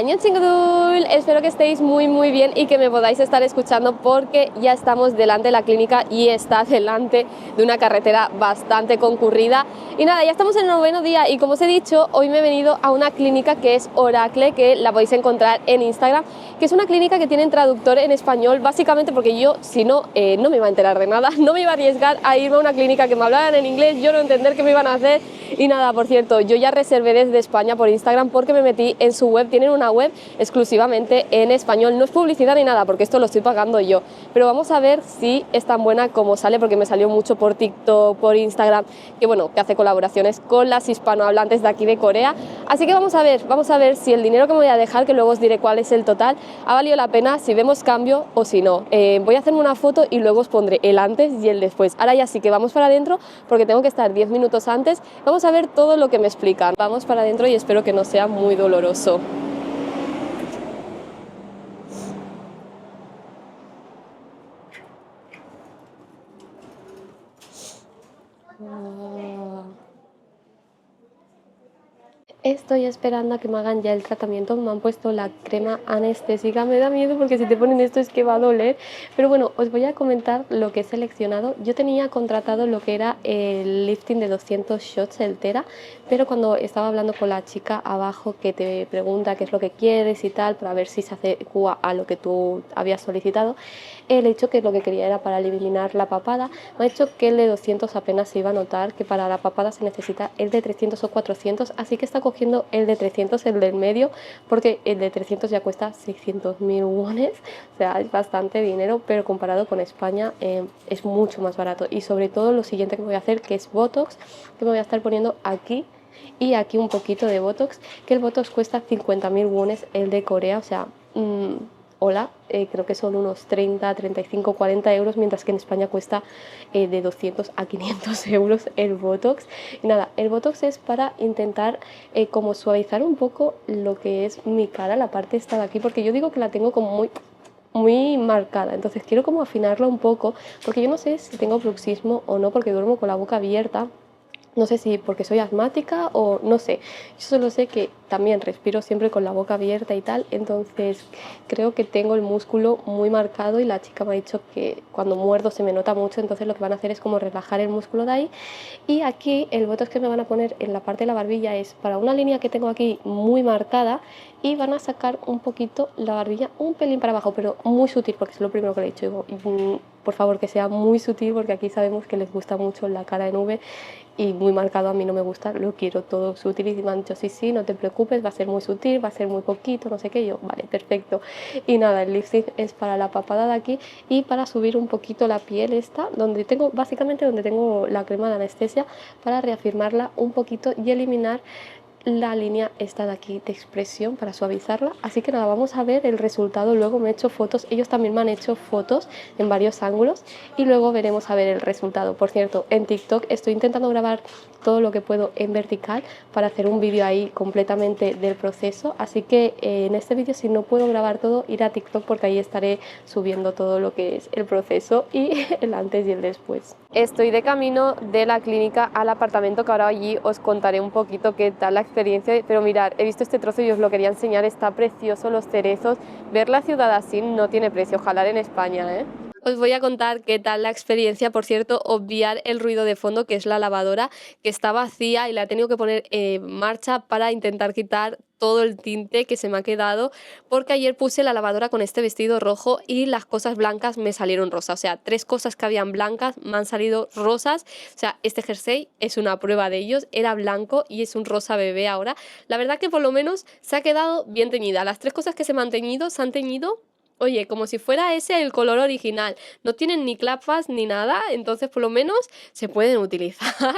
Annyeonghaseyo, espero que estéis muy bien y que me podáis estar escuchando porque ya estamos delante de la clínica y está delante de una carretera bastante concurrida. Y nada, ya estamos en el 9º día y como os he dicho, hoy me he venido a una clínica que es Oracle, que la podéis encontrar en Instagram, que es una clínica que tiene traductor en español, básicamente porque yo, si no, no me iba a enterar de nada, no me iba a arriesgar a irme a una clínica que me hablaran en inglés, yo no entender qué me iban a hacer. Y nada, por cierto, yo ya reservé desde España por Instagram porque me metí en su web, tienen una web exclusivamente en español, no es publicidad ni nada porque esto lo estoy pagando yo, pero vamos a ver si es tan buena como sale, porque me salió mucho por TikTok, por Instagram, que bueno, que hace colaboraciones con las hispanohablantes de aquí de Corea, así que vamos a ver si el dinero que me voy a dejar, que luego os diré cuál es el total, ha valido la pena, si vemos cambio o si no. Voy a hacerme una foto y luego os pondré el antes y el después. Ahora ya sí que vamos para adentro porque tengo que estar 10 minutos antes. Vamos a ver todo lo que me explican. Vamos para adentro y espero que no sea muy doloroso. Estoy esperando a que me hagan ya el tratamiento, me han puesto la crema anestésica, me da miedo porque si te ponen esto es que va a doler, pero bueno, os voy a comentar lo que he seleccionado. Yo tenía contratado lo que era el lifting de 200 shots el Tera, pero cuando estaba hablando con la chica abajo que te pregunta qué es lo que quieres y tal, para ver si se adecua a lo que tú habías solicitado, le he dicho que lo que quería era para eliminar la papada. Me ha dicho que el de 200 apenas se iba a notar, que para la papada se necesita el de 300 o 400, así que está cogiendo el de 300, el del medio, porque el de 300 ya cuesta 600.000 wones, o sea, es bastante dinero, pero comparado con España es mucho más barato. Y sobre todo lo siguiente que voy a hacer, que es Botox, que me voy a estar poniendo aquí y aquí un poquito de Botox, que el Botox cuesta 50.000 wones, el de Corea, o sea, hola, creo que son unos 30, 35, 40 euros, mientras que en España cuesta de 200 a 500 euros el Botox. Y nada, el Botox es para intentar como suavizar un poco lo que es mi cara, la parte esta de aquí, porque yo digo que la tengo como muy marcada, entonces quiero como afinarla un poco, porque yo no sé si tengo bruxismo o no, porque duermo con la boca abierta. No sé si porque soy asmática o no sé, yo solo sé que también respiro siempre con la boca abierta y tal, entonces creo que tengo el músculo muy marcado y la chica me ha dicho que cuando muerdo se me nota mucho, entonces lo que van a hacer es como relajar el músculo de ahí. Y aquí el botox que me van a poner en la parte de la barbilla es para una línea que tengo aquí muy marcada y van a sacar un poquito la barbilla, un pelín para abajo, pero muy sutil, porque es lo primero que le he dicho. Digo, por favor que sea muy sutil, porque aquí sabemos que les gusta mucho la cara en V y muy marcado a mí no me gusta, lo quiero todo sutil. Y me han dicho sí, no te preocupes, va a ser muy sutil, va a ser muy poquito, no sé qué. Yo, vale, perfecto. Y nada, el lifting es para la papada de aquí y para subir un poquito la piel esta, donde tengo, básicamente donde tengo la crema de anestesia, para reafirmarla un poquito y eliminar la línea esta de aquí de expresión para suavizarla. Así que nada, vamos a ver el resultado. Luego me he hecho fotos, ellos también me han hecho fotos en varios ángulos y luego veremos a ver el resultado. Por cierto, en TikTok estoy intentando grabar todo lo que puedo en vertical para hacer un vídeo ahí completamente del proceso, así que en este vídeo, si no puedo grabar todo, ir a TikTok porque ahí estaré subiendo todo lo que es el proceso y el antes y el después. Estoy de camino de la clínica al apartamento, que ahora allí os contaré un poquito qué tal la experiencia, pero mirad, he visto este trozo y os lo quería enseñar, está precioso, los cerezos, ver la ciudad así no tiene precio, ojalá en España, ¿eh? Os voy a contar qué tal la experiencia. Por cierto, obviar el ruido de fondo, que es la lavadora, que está vacía y la he tenido que poner en marcha para intentar quitar todo el tinte que se me ha quedado, porque ayer puse la lavadora con este vestido rojo y las cosas blancas me salieron rosas, o sea, 3 cosas que habían blancas me han salido rosas, o sea, este jersey es una prueba de ellos, era blanco y es un rosa bebé ahora. La verdad que por lo menos se ha quedado bien teñida, las 3 cosas que se me han teñido se han teñido, oye, como si fuera ese el color original. No tienen ni clapas ni nada, entonces por lo menos se pueden utilizar.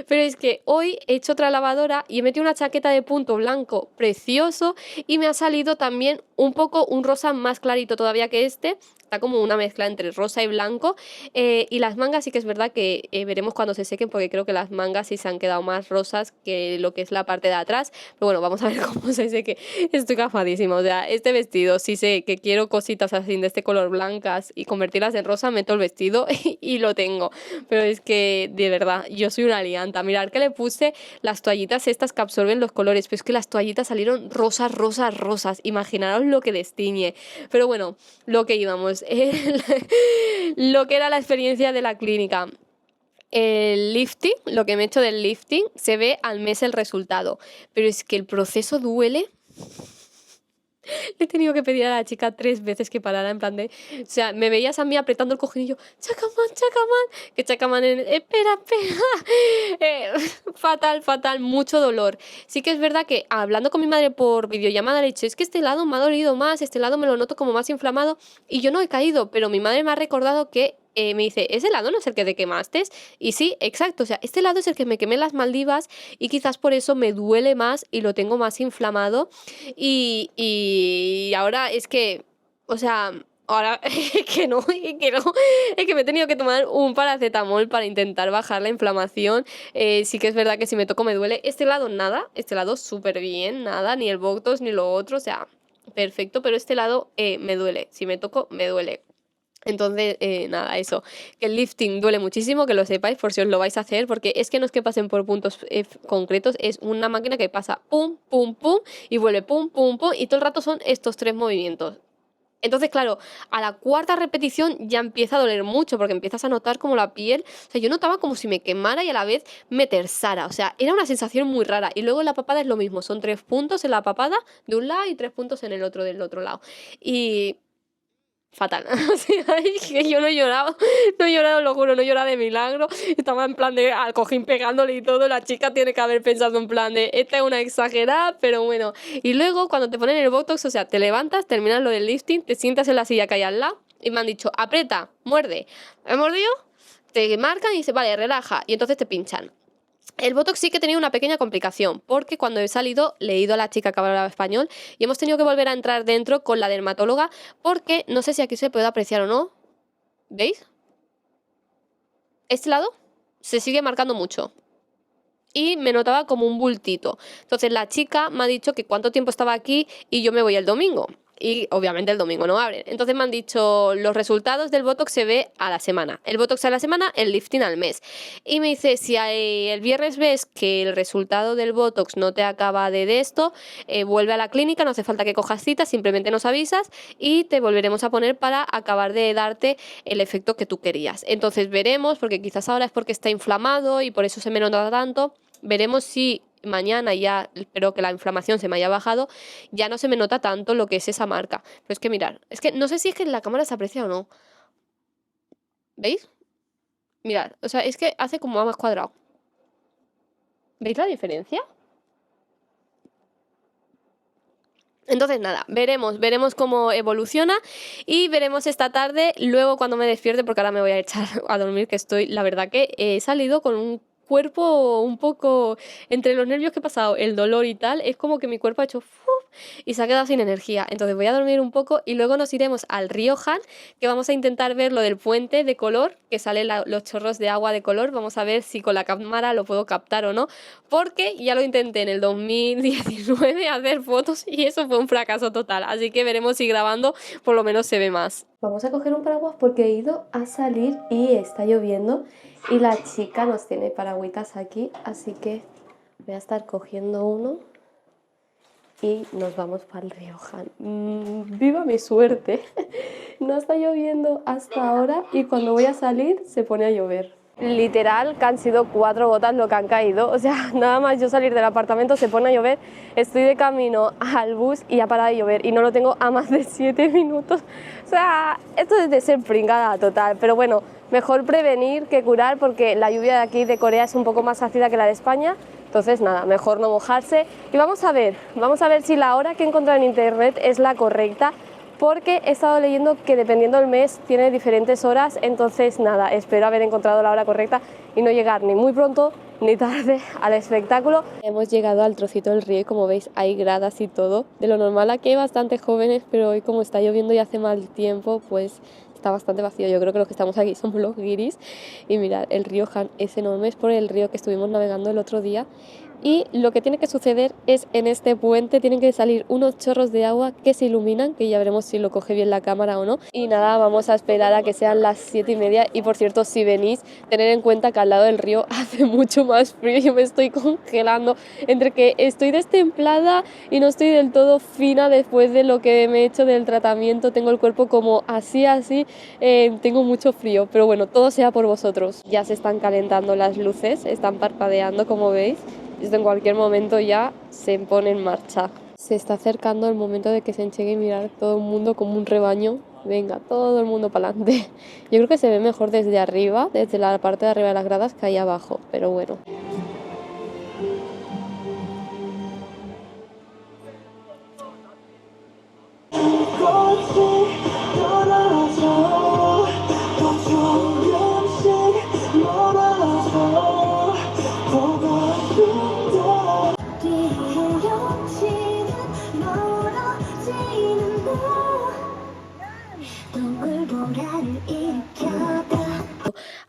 Pero es que hoy he hecho otra lavadora y he metido una chaqueta de punto blanco precioso y me ha salido también un poco un rosa más clarito todavía que este. Está como una mezcla entre rosa y blanco. Y las mangas sí que es verdad que veremos cuando se sequen, porque creo que las mangas sí se han quedado más rosas que lo que es la parte de atrás. Pero bueno, vamos a ver cómo se seque. Estoy cafadísima, o sea, este vestido sí sé que quiero coser rositas así de este color blancas y convertirlas en rosa, meto el vestido y lo tengo. Pero es que, de verdad, yo soy una lianta. Mirad que le puse las toallitas estas que absorben los colores, pero es que las toallitas salieron rosas, rosas, rosas. Imaginaros lo que destiñe. Pero bueno, lo que íbamos, lo que era la experiencia de la clínica. El lifting, lo que me he hecho del lifting, se ve al mes el resultado, pero es que el proceso duele. Le he tenido que pedir a la chica 3 veces que parara, en plan de... O sea, me veías a mí apretando el cojín y yo, Chacaman, que Chacaman, espera. Fatal, fatal, mucho dolor. Sí que es verdad que hablando con mi madre por videollamada le he dicho, es que este lado me ha dolido más, este lado me lo noto como más inflamado y yo no he caído, pero mi madre me ha recordado que me dice, ¿ese lado no es el que te quemaste? Y sí, exacto, o sea, este lado es el que me quemé en las Maldivas y quizás por eso me duele más y lo tengo más inflamado y ahora es que, o sea, ahora que no, es que me he tenido que tomar un paracetamol para intentar bajar la inflamación. Sí que es verdad que si me toco me duele. Este lado nada, este lado súper bien, nada, ni el Botox ni lo otro, o sea, perfecto, pero este lado me duele, si me toco me duele. Entonces, nada, eso, que el lifting duele muchísimo, que lo sepáis por si os lo vais a hacer, porque es que no es que pasen por puntos concretos, es una máquina que pasa pum, pum, pum, y vuelve pum, pum, pum, y todo el rato son estos 3 movimientos. Entonces, claro, a la 4ª repetición ya empieza a doler mucho, porque empiezas a notar como la piel, o sea, yo notaba como si me quemara y a la vez me tersara, o sea, era una sensación muy rara. Y luego en la papada es lo mismo, son 3 puntos en la papada de un lado y 3 puntos en el otro del otro lado. Y... fatal. O sea, es que yo no he llorado, lo juro, no he llorado de milagro. Estaba en plan de al cojín pegándole y todo. La chica tiene que haber pensado en plan de esta es una exagerada, pero bueno. Y luego cuando te ponen el Botox, o sea, te levantas, terminas lo del lifting, te sientas en la silla que hay al lado y me han dicho, aprieta, muerde. ¿He mordido? Te marcan y dice, vale, relaja. Y entonces te pinchan. El Botox sí que tenía una pequeña complicación, porque cuando he salido le he ido a la chica que hablaba español y hemos tenido que volver a entrar dentro con la dermatóloga, porque no sé si aquí se puede apreciar o no. ¿Veis? Este lado se sigue marcando mucho. Y me notaba como un bultito. Entonces la chica me ha dicho que cuánto tiempo estaba aquí y yo me voy el domingo. Y obviamente el domingo no abren. Entonces me han dicho, los resultados del Botox se ve a la semana. El Botox a la semana, el lifting al mes. Y me dice, si el viernes ves que el resultado del Botox no te acaba de esto, vuelve a la clínica, no hace falta que cojas cita, simplemente nos avisas y te volveremos a poner para acabar de darte el efecto que tú querías. Entonces veremos, porque quizás ahora es porque está inflamado y por eso se me nota tanto. Veremos si mañana ya, espero que la inflamación se me haya bajado, ya no se me nota tanto lo que es esa marca. Pero es que mirad, es que no sé si es que en la cámara se aprecia o no. ¿Veis? Mirad, o sea, es que hace como más cuadrado. ¿Veis la diferencia? Entonces nada, veremos cómo evoluciona y veremos esta tarde, luego cuando me despierte, porque ahora me voy a echar a dormir, que estoy, la verdad que he salido con un cuerpo un poco, entre los nervios que he pasado, el dolor y tal, es como que mi cuerpo ha hecho ¡fuf! Y se ha quedado sin energía. Entonces voy a dormir un poco y luego nos iremos al río Han, que vamos a intentar ver lo del puente de color, que salen los chorros de agua de color. Vamos a ver si con la cámara lo puedo captar o no, porque ya lo intenté en el 2019 hacer fotos y eso fue un fracaso total. Así que veremos si grabando por lo menos se ve más. Vamos a coger un paraguas porque he ido a salir y está lloviendo y la chica nos tiene paragüitas aquí, así que voy a estar cogiendo uno y nos vamos para el río Han. ¡Viva mi suerte! No está lloviendo hasta ahora y cuando voy a salir se pone a llover. Literal, que han sido 4 gotas lo que han caído, o sea, nada más yo salir del apartamento se pone a llover, estoy de camino al bus y ha parado de llover y no lo tengo a más de 7 minutos, o sea, esto es de ser pringada total, pero bueno, mejor prevenir que curar porque la lluvia de aquí de Corea es un poco más ácida que la de España, entonces nada, mejor no mojarse y vamos a ver si la hora que he encontrado en internet es la correcta, porque he estado leyendo que dependiendo del mes tiene diferentes horas, entonces nada, espero haber encontrado la hora correcta y no llegar ni muy pronto ni tarde al espectáculo. Hemos llegado al trocito del río y como veis hay gradas y todo. De lo normal aquí hay bastantes jóvenes, pero hoy como está lloviendo y hace mal tiempo, pues está bastante vacío. Yo creo que los que estamos aquí somos los guiris. Y mirad, el río Han es enorme, es por el río que estuvimos navegando el otro día. Y lo que tiene que suceder es en este puente tienen que salir unos chorros de agua que se iluminan, que ya veremos si lo coge bien la cámara o no. Y nada, vamos a esperar a que sean las 7:30. Y por cierto, si venís, tener en cuenta que al lado del río hace mucho más frío. Yo me estoy congelando entre que estoy destemplada y no estoy del todo fina después de lo que me he hecho del tratamiento. Tengo el cuerpo como así, tengo mucho frío. Pero bueno, todo sea por vosotros. Ya se están calentando las luces, están parpadeando como veis. Esto en cualquier momento ya se pone en marcha. Se está acercando el momento de que se enchegue y mirar todo el mundo como un rebaño. Venga, todo el mundo para adelante. Yo creo que se ve mejor desde arriba, desde la parte de arriba de las gradas que ahí abajo, pero bueno.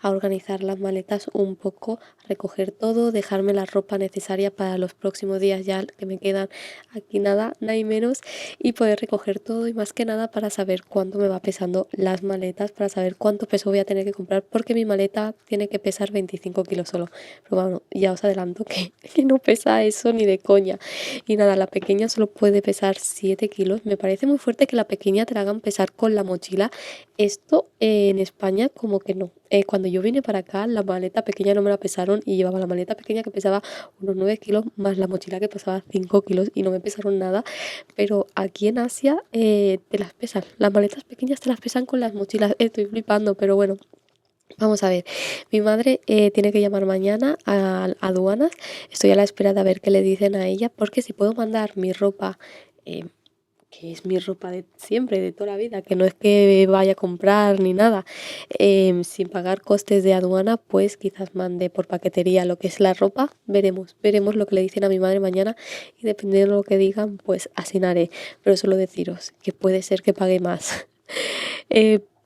A organizar las maletas un poco, recoger todo, dejarme la ropa necesaria para los próximos días ya que me quedan aquí nada y menos, y poder recoger todo y más que nada para saber cuánto me va pesando las maletas, para saber cuánto peso voy a tener que comprar, porque mi maleta tiene que pesar 25 kilos solo, pero bueno, ya os adelanto que no pesa eso ni de coña. Y nada, la pequeña solo puede pesar 7 kilos. Me parece muy fuerte que la pequeña te la hagan pesar con la mochila. Esto en España como que no. Cuando yo vine para acá, la maleta pequeña no me la pesaron y llevaba la maleta pequeña que pesaba unos 9 kilos más la mochila que pesaba 5 kilos y no me pesaron nada. Pero aquí en Asia te las pesan. Las maletas pequeñas te las pesan con las mochilas. Estoy flipando, pero bueno. Vamos a ver, mi madre tiene que llamar mañana a aduanas. Estoy a la espera de ver qué le dicen a ella, porque si puedo mandar mi ropa, eh, que es mi ropa de siempre, de toda la vida, que no es que vaya a comprar ni nada, sin pagar costes de aduana, pues quizás mande por paquetería lo que es la ropa. Veremos lo que le dicen a mi madre mañana y dependiendo de lo que digan, pues así haré. Pero solo deciros que puede ser que pague más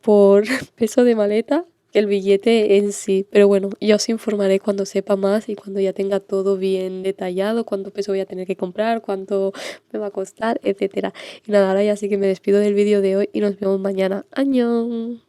por peso de maleta que el billete en sí, pero bueno, ya os informaré cuando sepa más y cuando ya tenga todo bien detallado, cuánto peso voy a tener que comprar, cuánto me va a costar, etcétera. Y nada, ahora ya sí que me despido del vídeo de hoy y nos vemos mañana. ¡Añón!